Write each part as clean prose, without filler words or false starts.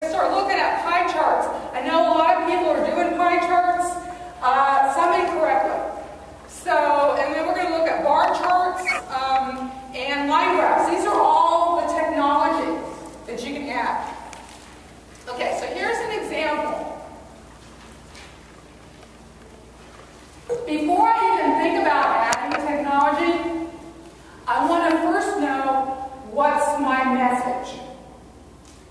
Start looking at pie charts. I know a lot of people are doing pie charts, some incorrectly. So, and then we're going to look at bar charts and line graphs. These are all the technology that you can add. Okay, so here's an example. Before I even think about adding technology, I want to first know what's my message.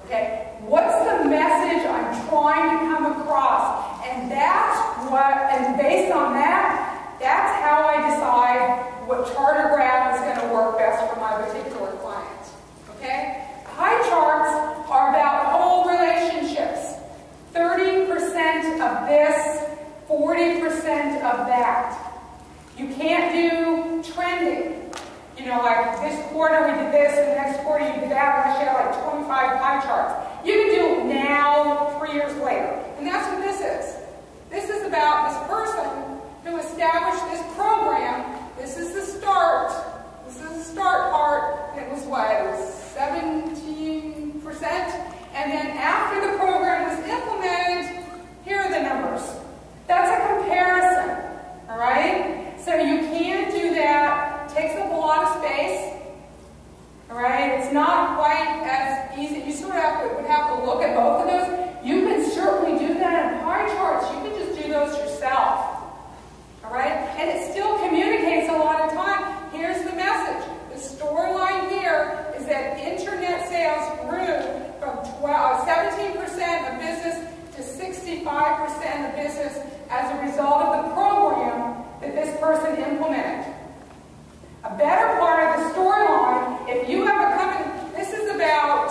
Okay, what's the message I'm trying to come across? And that's what, and based on that, that's how I decide what charter graph is going to work best for my particular client. Okay? Pie charts are about whole relationships. 30% of this, 40% of that. You can't do trending. You know, like this quarter we did this, and the next quarter you did that, and I share like 25 pie charts. You can do it now, 3 years later. And that's what this is. This is about this person who established this program. This is the start. This is the start part. It was what? It was 17%. And then after the program was implemented, here are the numbers. That's a comparison. All right? So you can do that. It takes up a lot of space. All right? It's not quite as easy. You sort of would have to look at both of those. You can certainly do that in pie charts. You can just do those yourself. All right? And it still communicates a lot of time. Here's the message. The storyline here is that internet sales grew from 17% of business to 65% of business as a result of the program that this person implemented. A better part of the storyline, if you have a company, this is about,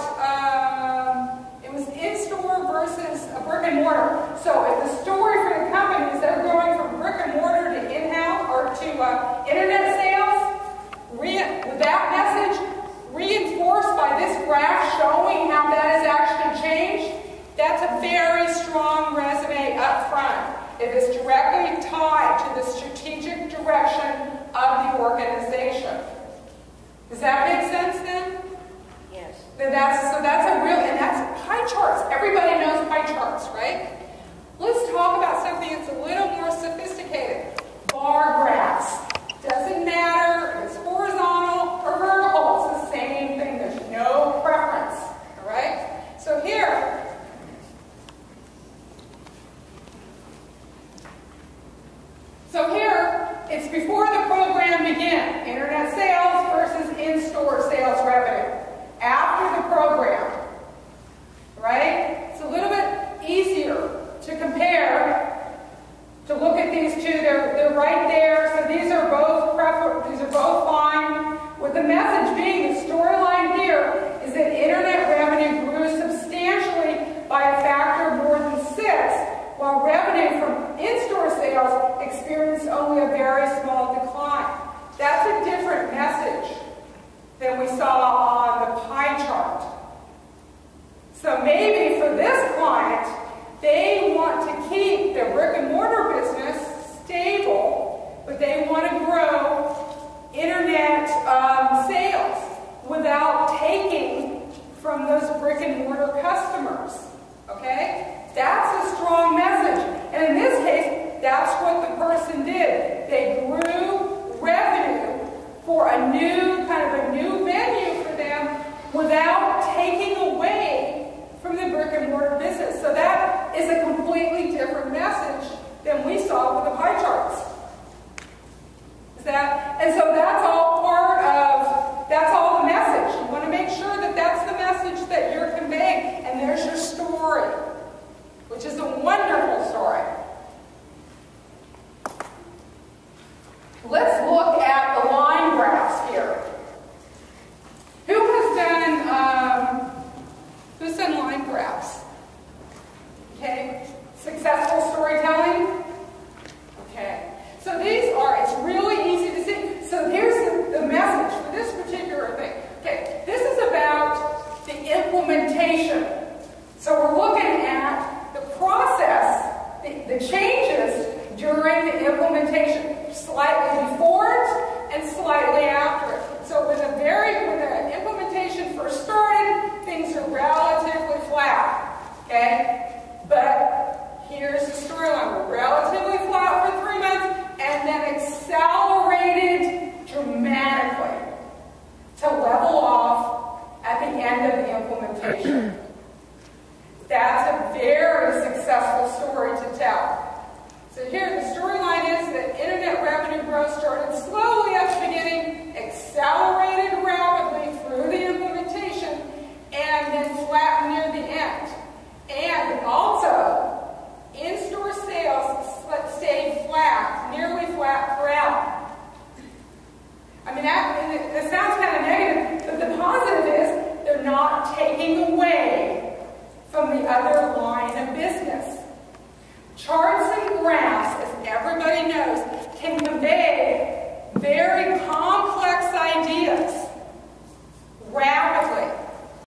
it was in-store versus a brick and mortar. So if the story for the company is they're going from brick and mortar to in-house or to internet sales, with that message reinforced by this graph showing how that has actually changed, that's a very strong resume up front. It is directly tied to the strategic direction of the organization. Does that make sense then? Yes. So that's a real, and that's pie charts. Everybody knows pie charts, right? Let's talk about something that's a little more sophisticated. Bar graphs. Doesn't matter if it's horizontal or vertical. It's the same thing. There's no preference. All right? So here, it's before the program began. Internet sales versus in-store sales revenue. After the program. Right? It's a little bit easier to compare, to look at these two. They're right there. So these are both fine. With the message being, the storyline here is that internet revenue grew substantially by a factor of more than 6, while revenue from in-store sales experienced only a very small decline. That's a different message than we saw on the pie chart. So maybe for this client, they want to keep their brick and mortar business stable, but they want to grow internet sales without taking from those brick and mortar customers. Okay? That's a strong message. And in this case, that's what the person did. They grew revenue for a new venue for them without taking away from the brick and mortar business. So that is a completely different message than we saw with the pie charts. And so that's all that's all the message. You want to make sure that that's the message that you're conveying. And there's your story, which is a wonderful story. Let's look at the line graphs here. Who's done line graphs? Okay, successful storytelling? Okay, so it's really easy to see. So here's the message for this particular thing. Okay, this is about the implementation. So we're looking at the process, the changes during the implementation, slightly before it and slightly after it. So when the implementation first started, things are relatively flat. That's a very successful story to tell. So here, the storyline is that internet revenue growth started slowly at the beginning, accelerated rapidly through the implementation, and then flattened near the end. And also, in-store sales stayed flat, nearly flat throughout. I mean, that sounds kind of negative, but the positive is they're not taking away from the other line of business. Charts and graphs, as everybody knows, can convey very complex